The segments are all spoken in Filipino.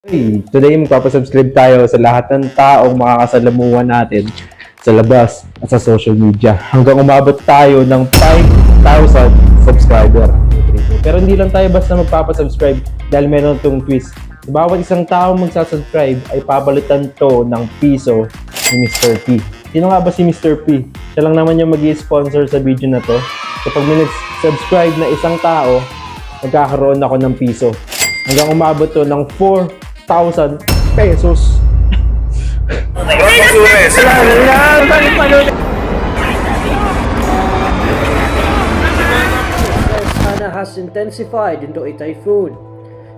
Hey, today magpapasubscribe tayo sa lahat ng taong makakasalamuhan natin sa labas at sa social media hanggang umabot tayo ng 5,000 subscriber. Pero hindi lang tayo basta magpapasubscribe dahil meron itong twist. Sa bawat isang taong magsasubscribe ay papalitan to ng piso ni Mr. P. Sino nga ba si Mr. P? Siya lang naman yung mag-i-sponsor sa video na to. Kapag may nag-subscribe na isang tao, nagkakaroon ako ng piso. Hanggang umabot to ng 4,000 pesos. Hana has intensified into a typhoon.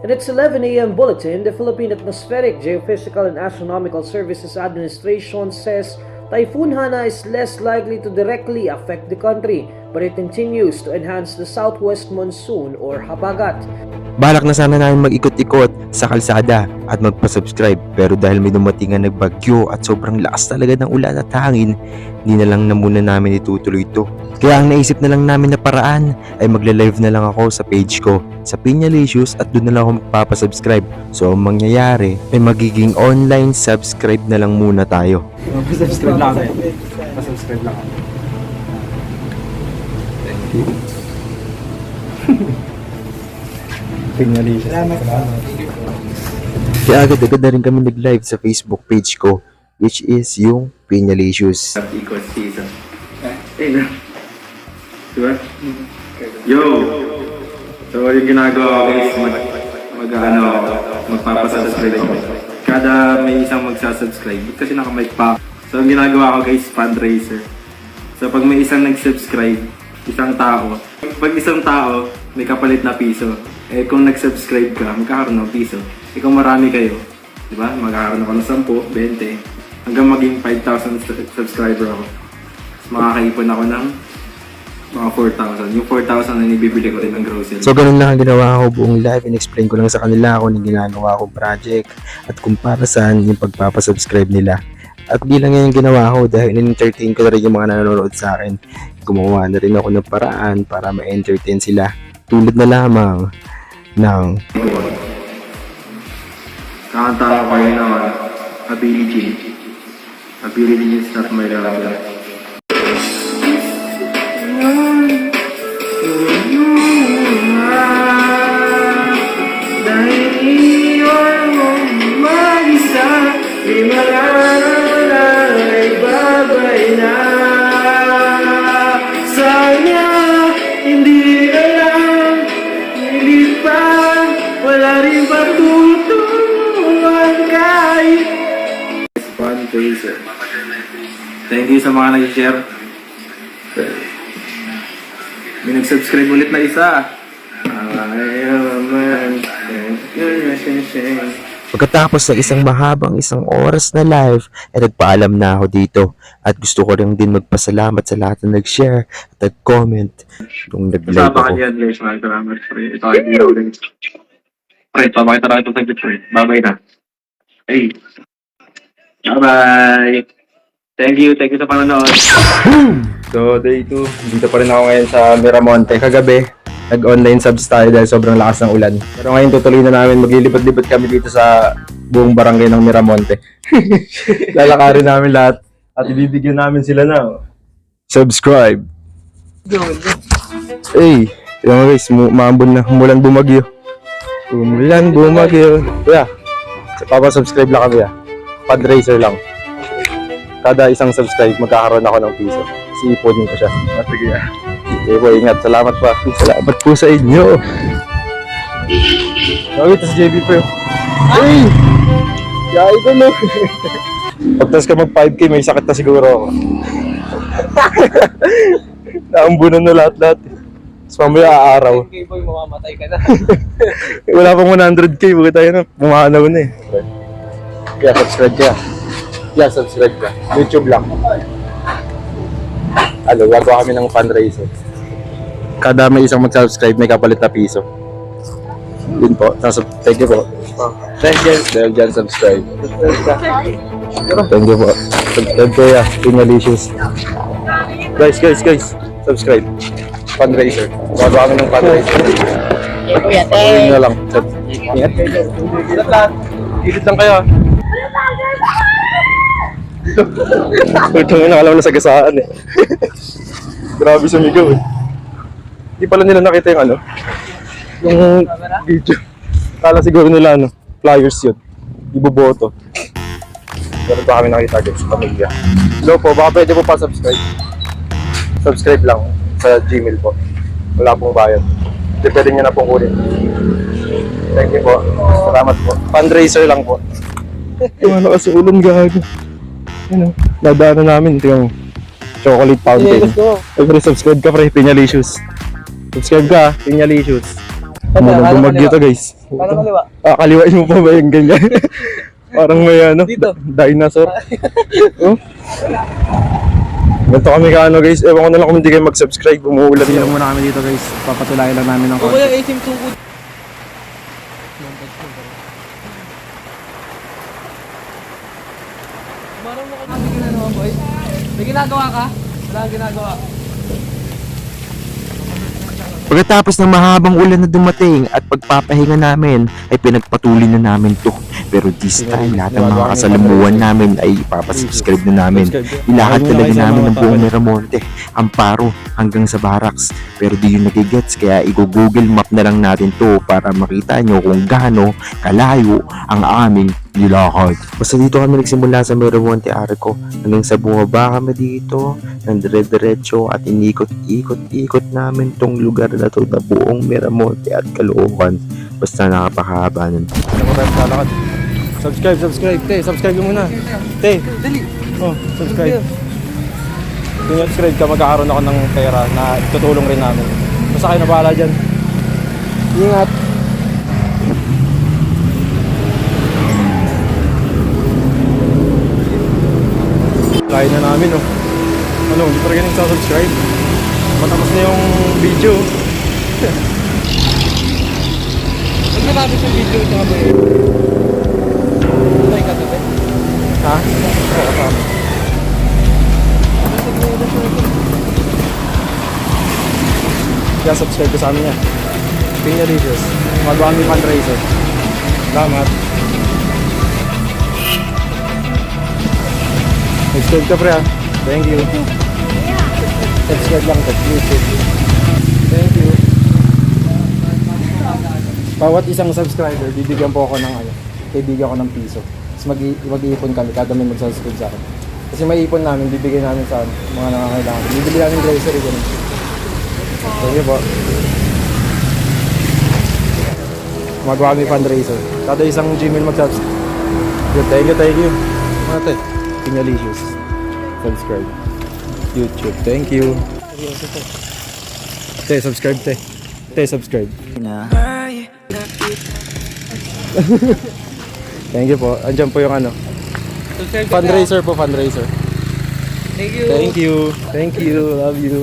In its 11 a.m. bulletin, the Philippine Atmospheric, Geophysical and Astronomical Services Administration says Typhoon Hana is less likely to directly affect the country, but it continues to enhance the southwest monsoon or habagat. Balak na sana namin mag-ikot-ikot sa kalsada at magpa-subscribe, pero dahil may dumating na nagbagyo at sobrang lakas talaga ng ulan at hangin, hindi na lang na muna namin itutuloy ito. Kaya ang naisip na lang namin na paraan ay magla-live na lang ako sa page ko sa Piñalicious at doon na lang ako magpapa-subscribe. So ang mangyayari ay magiging online subscribe na lang muna tayo. Subscribe lang ako. Subscribe lang ako. Thank you. Piñalicious. Kaya agad-agad na rin kami nag-live sa Facebook page ko, which is yung Piñalicious. Ikot season. Ayun na. Diba? Yo! So, yung ginagawa ko guys, magpapasubscribe ako. Kada may isang magsasubscribe, kasi naka-mic pa. So, ang ginagawa ko guys, fundraiser. So, pag may isang nag-subscribe, isang tao, pag isang tao, may kapalit na piso. Eh, kung nag-subscribe ka, magkakaroon ng piso. Eh, kung marami kayo, diba? Magkakaroon ako ng 10, 20, hanggang maging 5,000 subscriber ako. Makakaipon ako ng mga 4,000. Yung 4,000 na ibibili ko rin ng grocery. So ganun lang ang ginawa ko buong live, in-explain ko lang sa kanila kung yung ginagawa kong project at kung para saan yung pagpapasubscribe nila. At di lang yan yung ginawa ko dahil in-entertain ko na rin yung mga nanonood sa akin. Gumawa na rin ako ng paraan para ma-entertain sila. Tulad na lamang ng Kakanta ko yun naman, ability. Ability is not my reality. Dahil iyon mong mag-isa, di malalala ay babay na. Sana hindi na lang, hindi pa, wala rin patutulungan kahit. Fundraiser. Thank you sa mga nag-share. May nag-subscribe ulit na isa. pagkatapos ng isang oras na live, ay nagpaalam na ako dito. At gusto ko rin din magpasalamat sa lahat na nag-share at nag-comment nung nag-live Kasama ako. ka dyan guys, maraming salamat. Ito ay video ulit. Okay, papakita na ito sa video. Bye-bye na. Hey. Bye-bye. Thank you sa panonood. So, day 2. Dito pa rin ako ngayon sa Miramonte. Kagabi, nag-online subs tayo dahil sobrang lakas ng ulan. Pero ngayon tutuloy na namin. Maglilipad-lipad kami dito sa buong barangay ng Miramonte. Lalakarin namin lahat at ibibigyan namin sila na subscribe. Hey, tignan mo guys, maambon na. Umulan bumagyo. Umulan bumagyo. Kuya, papasubscribe lang kami. Fundraiser lang. Kada isang subscribe, magkakaroon ako ng piso. Iiponin ko siya. Sige. Okay po, ingat. Salamat pa. Salamat po sa inyo. Okay, ito si JB Pro. Hey! Yay ko no. Pagtas ka mag 5K, may sakit na siguro ako. Naambunan na lahat-lahat. Tapos mamaya aaraw. 10K boy, mamamatay ka na. Wala pang 100K, bakit tayo na? Pumanaw na eh. Kaya subscribe ka. Yeah, subscribe ka. YouTube lang. Ano, gagawa kami ng fundraiser. Kada may isang mag-subscribe, may kapalit na piso. Yun po. Thank you po. Thank you. Dahil dyan, subscribe. Thank you po. Subscribe ko ya. Piñalicious. Guys. Subscribe. Fundraiser. Gagawa kami ng fundraiser. Kuya, Yun na lang. Ingat. Ilit lang kayo. Ito nga nakalaman na sagasaan eh. Grabe sumigaw eh. Hindi pala nila nakita yung ano, yung video. Kala siguro nila ano, flyers yun. Iboboto. Pero pa kami nakita guys, pamilya. Hello po, baka pwede po pa subscribe. Subscribe lang sa Gmail po. Wala pong bayad. Hindi pwede nyo na pong kunin. Thank you po. Salamat po. Fundraiser lang po. Yung ano kasi ulan gago. Ano, nadaanan namin. Ito yung chocolate fountain. Ay, pre, subscribe ka pre, Pinyalicious. Subscribe ka, Pinyalicious. Bumagyo to guys. Paano kaliwa? Kaliwain mo pa ba yung ganyan? Parang may ano, Dito. dinosaur. Oh. Ganito kami ka ano guys, ewan ko na lang kung hindi kayo mag-subscribe, umuulan na. Muna kami dito guys, papatulayan lang namin ng Kung kuya, isim tungkod. Marang mo ka ginagawa, boy. May ginagawa ka? Wala kang ginagawa. Pagkatapos ng mahabang ulan na dumating at pagpapahinga namin ay pinagpatuloy na namin to. Pero this time, lahat ng mga kasalamuhan namin ay ipapasubscribe na namin. Ilakad talaga namin ng buong Miramonte, Amparo hanggang sa Barracks. Pero di yun nagigets kaya i-google map na lang natin to para makita nyo kung gaano kalayo ang aming nilakad. Basta dito kami nagsimula sa Miramonte Arco hanggang sa bumaba kami dito ng dire-diretso at inikot-ikot namin tong lugar na to na buong Miramonte at Caloocan. Basta nakapakahaba nun. Subscribe. Te, subscribe mo muna. Te, Dali. oh, subscribe. Kung subscribe ka, magkakaroon ako ng pera na tutulong rin namin. Basta kayo na bahala dyan. Ingat. Kaya na namin, oh. Ano, hindi pa rin nagsasubscribe. Matapos na yung video. Huwag natapos yung video ito nga, boy. Ay, katabi. Ha? Oo, kasama. Kaya subscribe ko sa amin yan. Pinyalicious. Magawa kami fundraiser. Salamat. Subscribe ka pre ha. Thank you. Subscribe lang sa YouTube. Thank you. Bawat isang subscriber, bibigyan po ako ng ano, bibigyan ko ng piso. Tapos mag-iipon kami kada may mag-subscribe sa akin. Kasi may ipon namin, bibigyan namin sa mga nangangailangan. Bibili namin grocery ganun. Thank you po. Magawa kami fundraiser. Kada isang Gmail mag-subscribe. Good, thank you. Mga te, Pinyalicious. Subscribe. YouTube, thank you. Te, subscribe te. Te, subscribe. Thank you po. Andiyan po yung ano. Subscribe ka Fundraiser po, fundraiser. na. Thank you. Thank you. Thank you. Love you.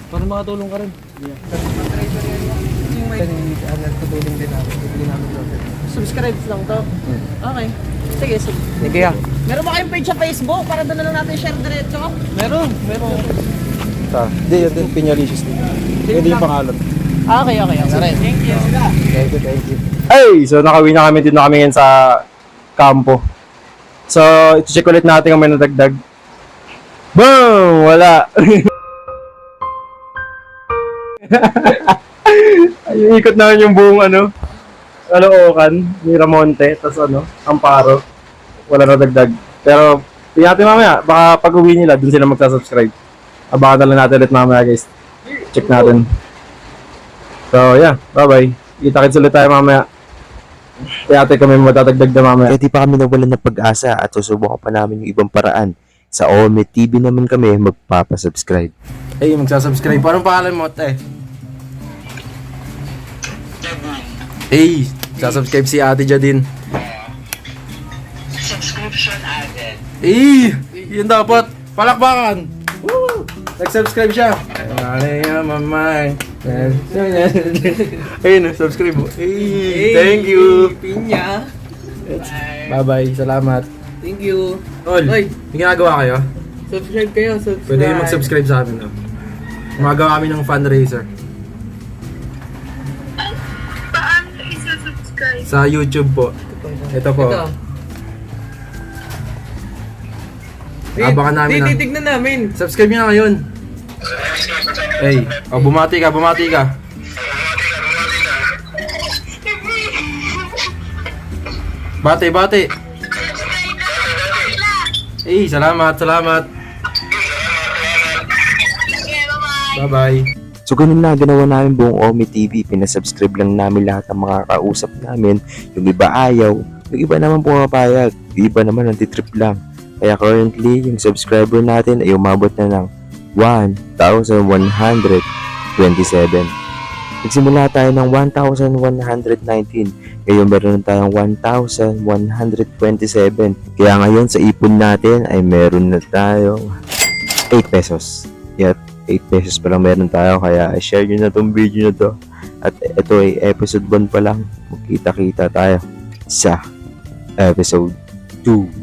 Para makatulong ka rin. Yung may tutulong din namin. Bibigyan namin grocery. Subscribe lang to. Okay. Sige, Thank you. meron ba kayong page sa Facebook para doon na lang natin share diretso? Meron. Hindi, yun din. Pinyalicious din. Pwede yung pangalan. Okay. Thank you. Thank you. Hey! So, nakawin na kami. Dito na kami ngayon sa kampo. So, i-check ulit natin kung may nadagdag. Boom! Wala. Ay, ikot namin yung buong ano, Caloocan, Miramonte, tapos ano, Amparo. Wala na dagdag. Pero, tingnan natin mamaya. Baka pag uwi nila, dun sila magsasubscribe. Abangan na lang natin ulit mamaya guys. Check natin. So, yeah. Bye-bye. Kita-kits ulit tayo mamaya. Kaya kami matatagdag na mamaya. Kaya di pa kami nawalan ng pag-asa at susubukan pa namin yung ibang paraan. Sa Ome TV naman kami magpapasubscribe. Hey, magsasubscribe. Anong pangalan mo, te? Hey, sasubscribe si Ate Jadine. Subscription added. Eh, yun dapat. Palakpakan. Woo! Nag-subscribe siya. Mamay. Ayun, subscribe mo. Hey, thank you. Pinya. Bye-bye. Salamat. Thank you. Ol, Oy. may ginagawa kayo? Subscribe kayo. Subscribe. Pwede kayo mag-subscribe sa amin. No? Gumagawa kami ng fundraiser. Paano isa-subscribe? Sa YouTube po. Ito po. Ito. Abangan namin na. Titignan namin. Subscribe nyo na ngayon. Hey, bumati ka. Bate. Hey, salamat. Bye-bye. So ganun na, ginawa namin buong Omi TV. Pinasubscribe lang namin lahat ng mga kausap namin. Yung iba ayaw, yung iba naman pumapayag, yung iba naman antitrip lang. Kaya currently, yung subscriber natin ay umabot na ng 1,127. Nagsimula tayo ng 1,119. Ngayon meron tayong 1,127. Kaya ngayon sa ipon natin ay meron na tayong 8 pesos. Yep, 8 pesos pa lang meron tayo. Kaya share nyo na tong video na to. At ito ay episode 1 pa lang. Magkita-kita tayo sa episode 2.